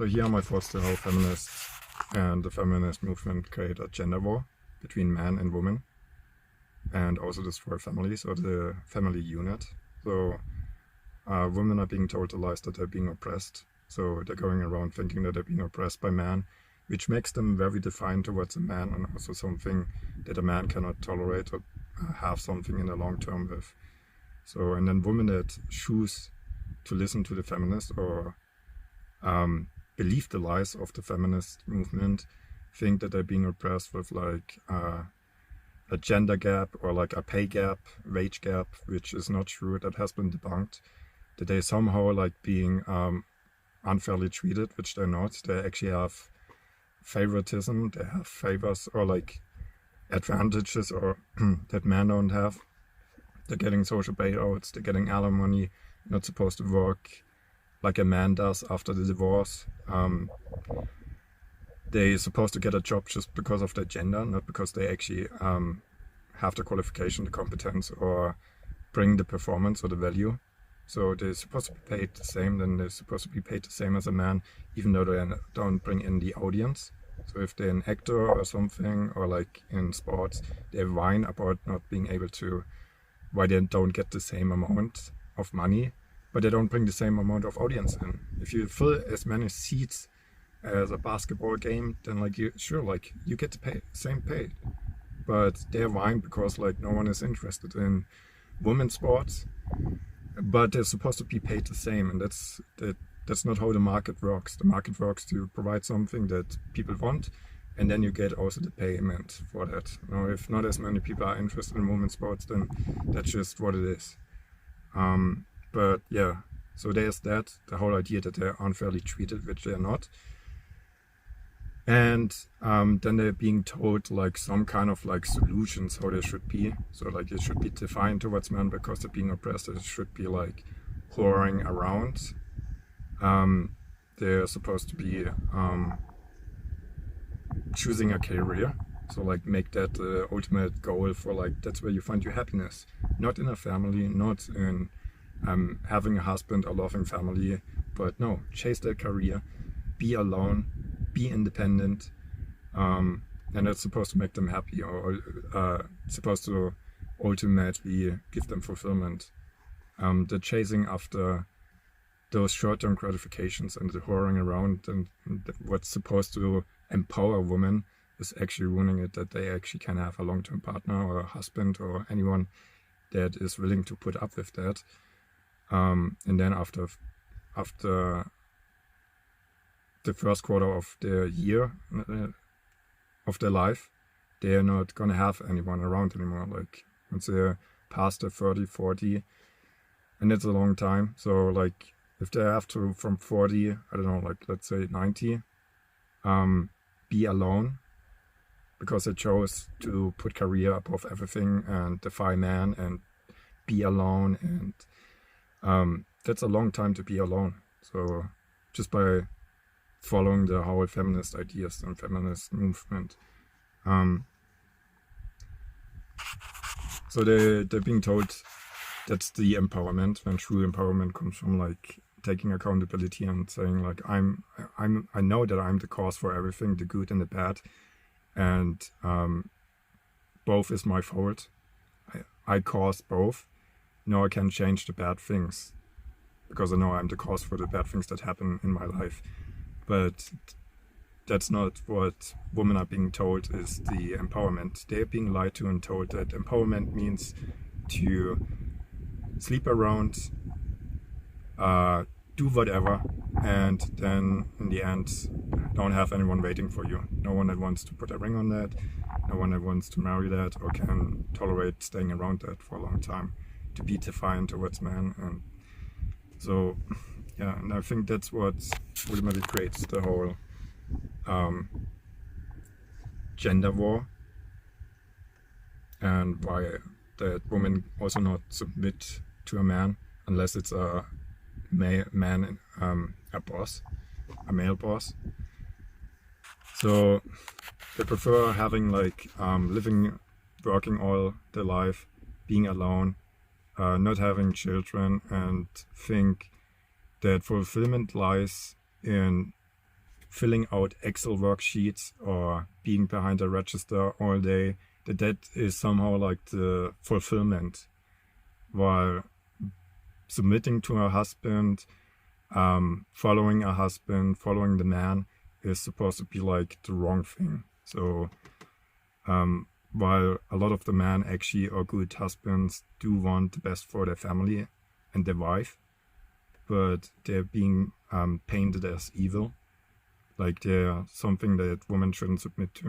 So here are my thoughts to how feminists and the feminist movement create a gender war between man and woman, and also destroy families or the family unit. So women are being told the lies that they're being oppressed. So they're going around thinking that they're being oppressed by men, which makes them very defiant towards a man, and also something that a man cannot tolerate or have something in the long term with. So, and then women that choose to listen to the feminists or believe the lies of the feminist movement think that they're being oppressed with like a gender gap or like a pay gap, wage gap, which is not true. That has been debunked. That they somehow like being unfairly treated, which they're not. They actually have favoritism, they have favors or like advantages or that men don't have. They're getting social bailouts, they're getting alimony, not supposed to work like a man does after the divorce. They're supposed to get a job just because of their gender, not because they actually have the qualification, the competence, or bring the performance or the value. So they're supposed to be paid the same, then they're supposed to be paid the same as a man, even though they don't bring in the audience. So if they're an actor or something, or like in sports, they whine about not being able to, why they don't get the same amount of money, but they don't bring the same amount of audience in. If you fill as many seats as a basketball game, then like you get the same pay. But they whine because like no one is interested in women's sports, but they're supposed to be paid the same, and that's not how the market works. The market works to provide something that people want, and then you get also the payment for that. Now, if not as many people are interested in women's sports, then that's just what it is. But yeah, so there's that, the whole idea that they're unfairly treated, which they're not. And then they're being told like some kind of like solutions how they should be. So like it should be defiant towards men because they're being oppressed. It should be like whoring around. They're supposed to be choosing a career. So like make that the ultimate goal for like, that's where you find your happiness. Not in a family, not in having a husband or loving family, but no, chase that career, be alone, be independent, and that's supposed to make them happy, or supposed to ultimately give them fulfillment. The chasing after those short-term gratifications and the whoring around and what's supposed to empower women is actually ruining it, that they actually can have a long-term partner or a husband or anyone that is willing to put up with that. And then after the first quarter of their year of their life, they're not gonna have anyone around anymore. Like once they're past the 30, 40, and it's a long time. So like if they have to from 40, I don't know, like let's say 90, be alone because they chose to put career above everything and defy man and be alone, and that's a long time to be alone. So just by following the whole feminist ideas and feminist movement. So they're being told that's the empowerment, when true empowerment comes from like taking accountability and saying like I know that I'm the cause for everything, the good and the bad, and both is my fault. I caused both. Now I can change the bad things because I know I'm the cause for the bad things that happen in my life. But that's not what women are being told is the empowerment. They're being lied to and told that empowerment means to sleep around, do whatever, and then in the end don't have anyone waiting for you. No one that wants to put a ring on that, no one that wants to marry that or can tolerate staying around that for a long time, to be defiant towards men. And so yeah, and I think that's what ultimately creates the whole gender war, and why that women also not submit to a man unless it's a man, a boss, a male boss. So they prefer having like living, working all their life, being alone, not having children, and think that fulfillment lies in filling out Excel worksheets or being behind a register all day, that is somehow like the fulfillment, while submitting to a husband, following a husband, following the man is supposed to be like the wrong thing. So while a lot of the men actually are good husbands, do want the best for their family and their wife, but they're being painted as evil, like they're something that women shouldn't submit to.